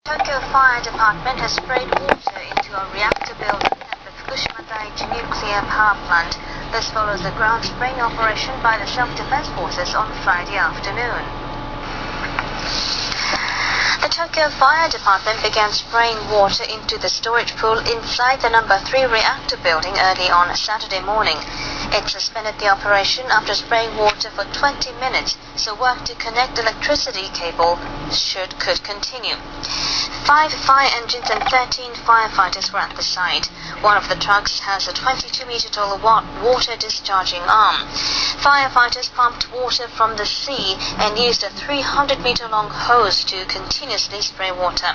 Tokyo Fire Department has sprayed water into a reactor building at the Fukushima Daiichi nuclear power plant. This follows a ground spraying operation by the self-defense forces on Friday afternoon. The Tokyo Fire Department began spraying water into the storage pool inside the number 3 reactor building early on Saturday morning. It suspended the operation after spraying water for 20 minutes, so work to connect electricity cable could continue. 5 fire engines and 13 firefighters were at the site. One of the trucks has a 22-meter tall water discharging arm. Firefighters pumped water from the sea and used a 300-meter long hose to continuously spray water.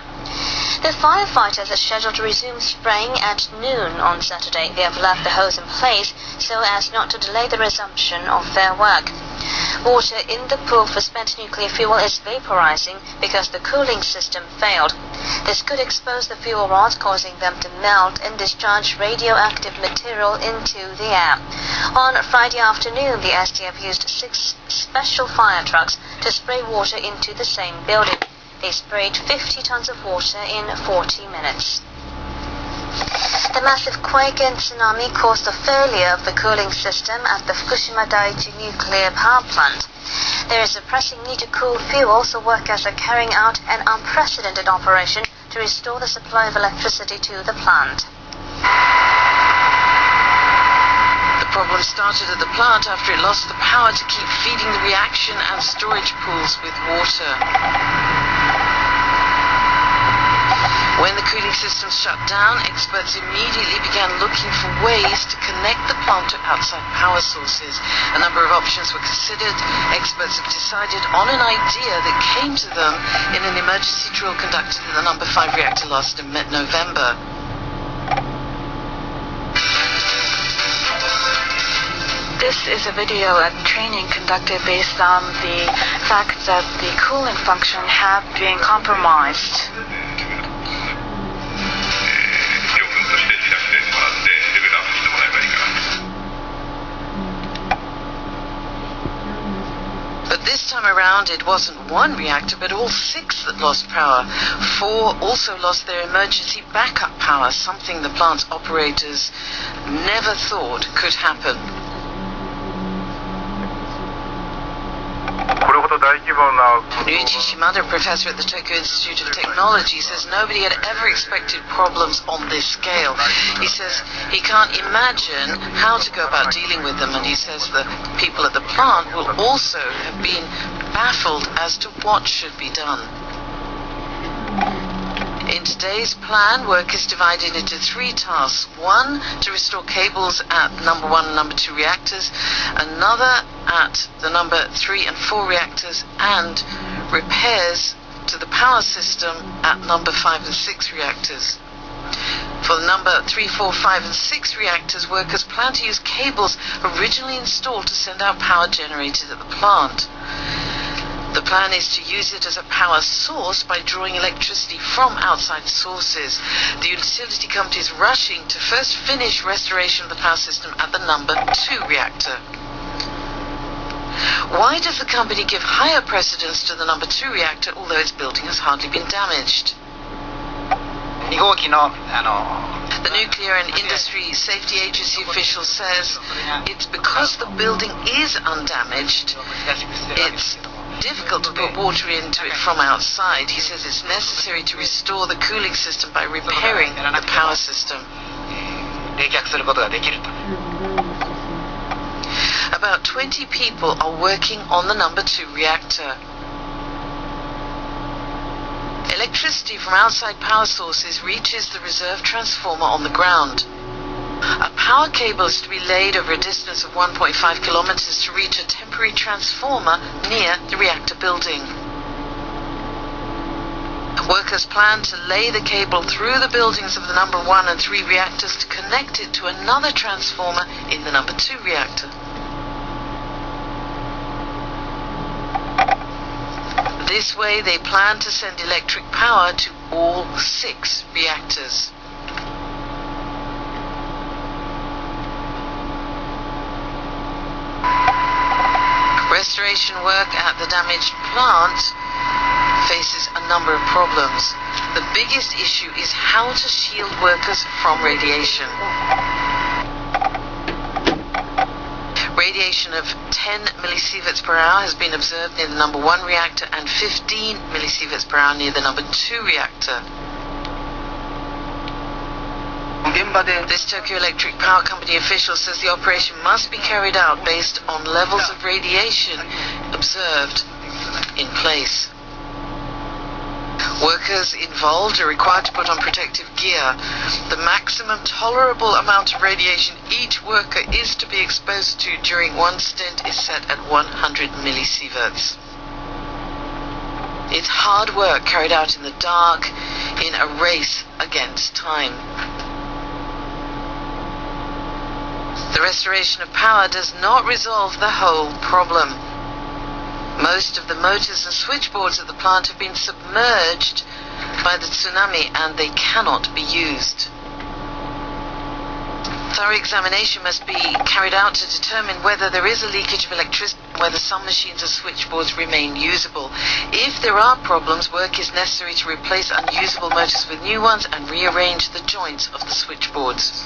The firefighters are scheduled to resume spraying at noon on Saturday. They have left the hose in place so as not to delay the resumption of their work. Water in the pool for spent nuclear fuel is vaporizing because the cooling system failed. This could expose the fuel rods, causing them to melt and discharge radioactive material into the air. On Friday afternoon, the SDF used 6 special fire trucks to spray water into the same building. They sprayed 50 tons of water in 40 minutes. The massive quake and tsunami caused the failure of the cooling system at the Fukushima Daiichi nuclear power plant. There is a pressing need to cool fuel, so workers are carrying out an unprecedented operation to restore the supply of electricity to the plant. The problem started at the plant after it lost the power to keep feeding the reaction and storage pools with water. When the cooling system shut down, experts immediately began looking for ways to connect the plant to outside power sources. A number of options were considered. Experts have decided on an idea that came to them in an emergency drill conducted at the number 5 reactor last November. This is a video and training conducted based on the fact that the cooling function had been compromised. But this time around, it wasn't 1 reactor, but all 6 that lost power. 4 also lost their emergency backup power, something the plant's operators never thought could happen. Ryuichi Shimada, professor at the Tokyo Institute of Technology, says nobody had ever expected problems on this scale. He says he can't imagine how to go about dealing with them, and he says the people at the plant will also have been baffled as to what should be done. In today's plan, work is divided into 3 tasks. 1, to restore cables at number 1 and number 2 reactors, another at the number 3 and 4 reactors, and repairs to the power system at number 5 and 6 reactors. For the number 3, 4, 5 and 6 reactors, workers plan to use cables originally installed to send out power generated at the plant. The plan is to use it as a power source by drawing electricity from outside sources. The utility company is rushing to first finish restoration of the power system at the number 2 reactor. Why does the company give higher precedence to the number 2 reactor, although its building has hardly been damaged? The Nuclear and Industry Safety Agency official says it's because the building is undamaged. It's difficult to put water into it from outside. He says it's necessary to restore the cooling system by repairing the power system. About 20 people are working on the number 2 reactor. Electricity from outside power sources reaches the reserve transformer on the ground. A power cable is to be laid over a distance of 1.5 kilometers to reach a temporary transformer near the reactor building. Workers plan to lay the cable through the buildings of the number 1 and 3 reactors to connect it to another transformer in the number 2 reactor. This way, they plan to send electric power to all 6 reactors. Restoration work at the damaged plant faces a number of problems. The biggest issue is how to shield workers from radiation. Radiation of 10 millisieverts per hour has been observed near the number 1 reactor and 15 millisieverts per hour near the number 2 reactor. This Tokyo Electric Power Company official says the operation must be carried out based on levels of radiation observed in place. Workers involved are required to put on protective gear. The maximum tolerable amount of radiation each worker is to be exposed to during one stint is set at 100 millisieverts. It's hard work carried out in the dark in a race against time. The restoration of power does not resolve the whole problem. Most of the motors and switchboards at the plant have been submerged by the tsunami and they cannot be used. Thorough examination must be carried out to determine whether there is a leakage of electricity and whether some machines and switchboards remain usable. If there are problems, work is necessary to replace unusable motors with new ones and rearrange the joints of the switchboards.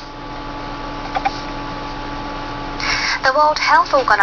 The World Health Organization